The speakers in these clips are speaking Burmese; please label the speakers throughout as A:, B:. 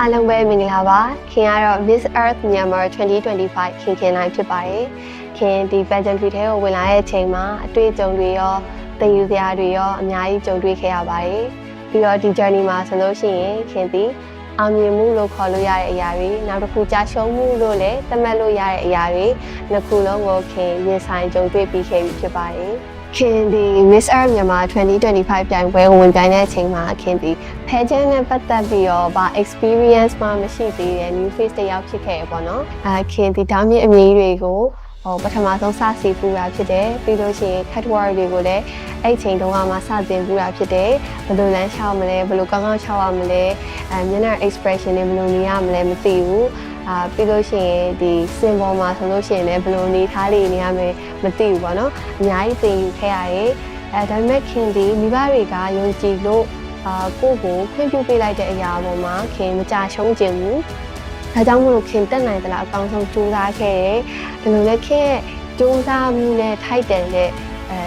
A: အားလုံးပဲမင်္ဂလာပါခင်ကတော့ Miss Earth Myanmar 2025ခင်နိုင်ဖြစ်ပါတယ်ခင်ဒီ pageantry ထဲကိုဝင်လာတဲ့အချိန်မှာအတွေ့အကြုံတွေရောသင်ယူစရာတွေရောအများကြီးကြုံတွေ့ခဲ့ရပါတယ်ပြီးတော့ဒီ journey မှာဆိုလို့ရှိရင်ခင်ဒီအောင်မြင်မှုလို့ခေါ်လို့ရတဲ့အရာတွေနောက်တစ်ခုကြာရှုံးမှုလို့လည်းသတ်မှတ်လို့ရတဲ့အရာတွေနှစ်ခုလုံးကိုခင်ရင်ဆိုင်ကြုံတွေ့ပြီးခဲ့ပြီဖြစ်ပါတယ်ခင်ဒီ Miss Earth Myanmar 2025ပြိုင်ပွဲဝင်ပြိုင်တဲ့အချိန်မှာခင်ဒီ pageant နဲ့ပတ်သက်ပြီးတော့ဗာ experience မှမရှိသေးတဲ့ new face တစ်ယောက်ဖြစ်ခဲ့ရပေါ့နော်ခင်ဒီတောင်းမြင့်အမြင်တွေကိုပထမဆုံးစစီပူတာဖြစ်တယ်ပြီးလို့ရှိရင် catwalk တွေကိုလည်းအဲ့ချိန်တုန်းကမှစတင်ပူတာဖြစ်တယ်ဘယ်လိုလမ်းလျှောက်မလဲဘယ်လိုကောင်းကောင်းလျှောက်ရမလဲမျက်နှာ expression တွေဘယ်လိုနေရမလဲမသိဘူးပြီးလို့ရှိရင်ဒီ symbol မှာဆိုလို့ရှိရင်လည်းဘယ်လိုနေထားလေးနေရမယ်မသိဘူးပေါ့နော်အများကြီးသင်ယူခဲ့ရတယ်ဒါပေမဲ့ခင်ဒီမိဘတွေကယုံကြည်လို့ကိုယ့်ကိုခွင့်ပြုပေးလိုက်တဲ့အရာပေါ်မှာခင်မကြရှုံးခြင်းဘူးဒါကြောင့်မို့လို့ခင်တက်နိုင်တယ်လားအကောင်းဆုံးကြိုးစားခဲ့တယ်ဒီလိုလည်းခင်ရဲ့ကြိုးစားမှုနဲ့ထိုက်တန်တဲ့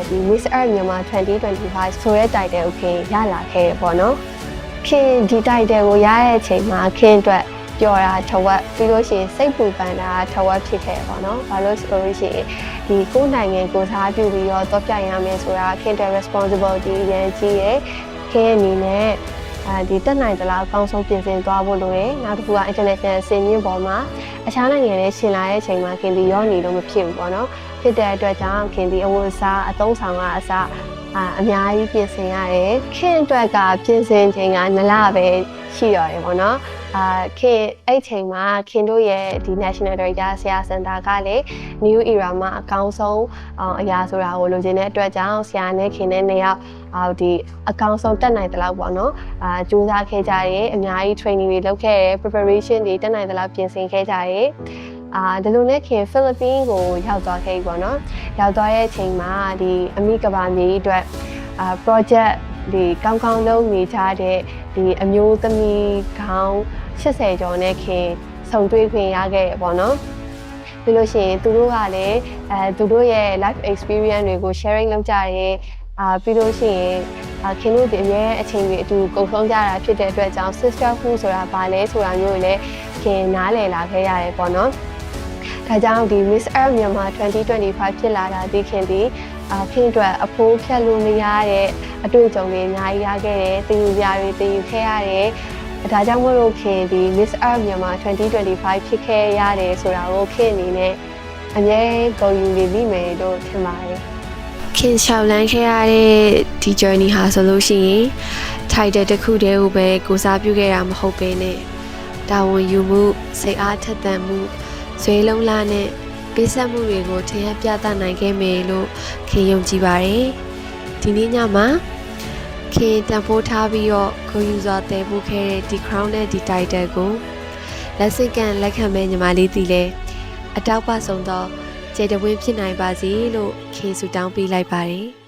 A: ဒီ Miss Earth Myanmar 2025ဆိုတဲ့ title ကိုခင်ရလာခဲ့ရပေါ့နော်ခင်ဒီ title ကိုရတဲ့အချိန်မှာခင်အတွက်ပျော်တာထဝက်ပြီးလို့ရှိရင်စိတ်ပူပန်တာထဝက်ဖြစ်ခဲ့ပေါ့နော်ဘာလို့ဆိုလို့ရှိရင်ဒီကိုယ်နိုင်ငံကိုစားပြုပြီးတော့တော့ပြရမယ်ဆိုတာခင်တဲ့ responsibility ရန်ကြီးရယ်ခင်ရဲ့အနေနဲ့ဒီတက်နိုင်သလားအကောင်းဆုံးပြင်ဆင်သွားဖို့လိုတယ်နောက်တစ်ခုက international စင်မြင့်ပေါ်မှာအခြားနိုင်ငံတွေရှင်လာတဲ့အချိန်မှာခင်ဒီရောနေလို့မဖြစ်ဘူးပေါ့နော်ဖြစ်တဲ့အတွက်ကြောင့်ခင်ဒီအဝတ်အစားအသုံးဆောင်ကအစားအများကြီးပြင်ဆင်ရတယ်ခင်အတွက်ကပြင်ဆင်ချိန်က2လပဲရှိရတယ်ပေါ့နော်ခင်အဲ့ချိန်မှာခင်တို့ရဲ့ဒီ National Director ဆရာစင်တာကလည်း New Era မှာအကောင်းဆုံးအရာဆိုတာကိုလိုချင်တဲ့အတွက်ကြောင့်ဆရာနဲ့ခင်နဲ့2ယောက်ဒီအကောင်းဆုံးတက်နိုင်သလောက်ပေါ့နော်စူးစမ်းခဲ့ကြတယ်အများကြီး training တွေလုပ်ခဲ့တယ် preparation တွေတက်နိုင်သလောက်ပြင်ဆင်ခဲ့ကြတယ်ဒီလိုနဲ့ခင်ဖိလစ်ပင်းကိုရောက်သွားခဲ့ပြီပေါ့နော်ရောက်သွားတဲ့အချိန်မှာဒီအမိကဘာမြေအတွက်project ဒီကောင်းကောင်းလုပ်နေကြတဲ့ဒီအမျိုးသမီးခေါင်း80ကျော်နဲ့ခင်ဆုံတွေ့ခွင့်ရခဲ့ရပေါ့နော်ပြီးလို့ရှိရင်သူတို့ကလည်းသူတို့ရဲ့ life experience တွေကို sharing လုပ်ကြတယ်ပြီးလို့ရှိရင်ခင်တို့ဒီအများအချိန်တွေအတူကုန်ဆုံးကြတာဖြစ်တဲ့အတွက်ကြောင့် sisterhood ဆိုတာဘာလဲဆိုတာမျိုးလည်းခင်နားလည်လာခဲ့ရတယ်ပေါ့နော်ဒါကြောင့်ဒီ Miss Earth Myanmar 2025ဖြစ်လာတာဒီခင်ဒီခင်အတွက်အဖိုးဖြတ်လို့မရတဲ့အတွေ့အကြုံတွေအများကြီးရခဲ့တယ်သင်ယူစရာတွေသင်ယူခဲ့ရတယ်ဒါကြောင့်မို့လို့ခင်ဒီ Miss Earth Myanmar 2025ဖြစ်ခဲ့ရတယ်ဆိုတာကိုခင်အနေနဲ့အမြဲဂုဏ်ယူနေလိမ့်မယ်လို့ထင်ပါတယ်ခင်ရှောက်လန်းခဲ့ရတဲ့ဒီ journey ဟာဆိုလို့ရှိရင် title တစ်ခုတည်းကိုပဲကိုစားပြုခဲ့တာမဟုတ်ဘဲနဲ့တာဝန်ယူမှုစိတ်အားထက်သန်မှုဇွဲလုံးလာနဲ့ပေးဆက်မှုတွေကိုထင်ဟပ်ပြသနိုင်ခဲ့မယ်လို့ခင်ယုံကြည်ပါတယ်ဒီနေ့ညမှာခင်တန်ဖိုးထားပြီးတော့ဂုဏ်ယူစွာတည်ဖို့ခဲ့တဲ့ဒီ crown နဲ့ဒီ title ကိုလက်စိတ်ကန်လက်ခံမဲ့ညီမလေးတီလဲအတောက်ပဆုံးသောကျေတဝင်းဖြစ်နိုင်ပါစေလို့ခင်ဆုတောင်းပေးလိုက်ပါတယ်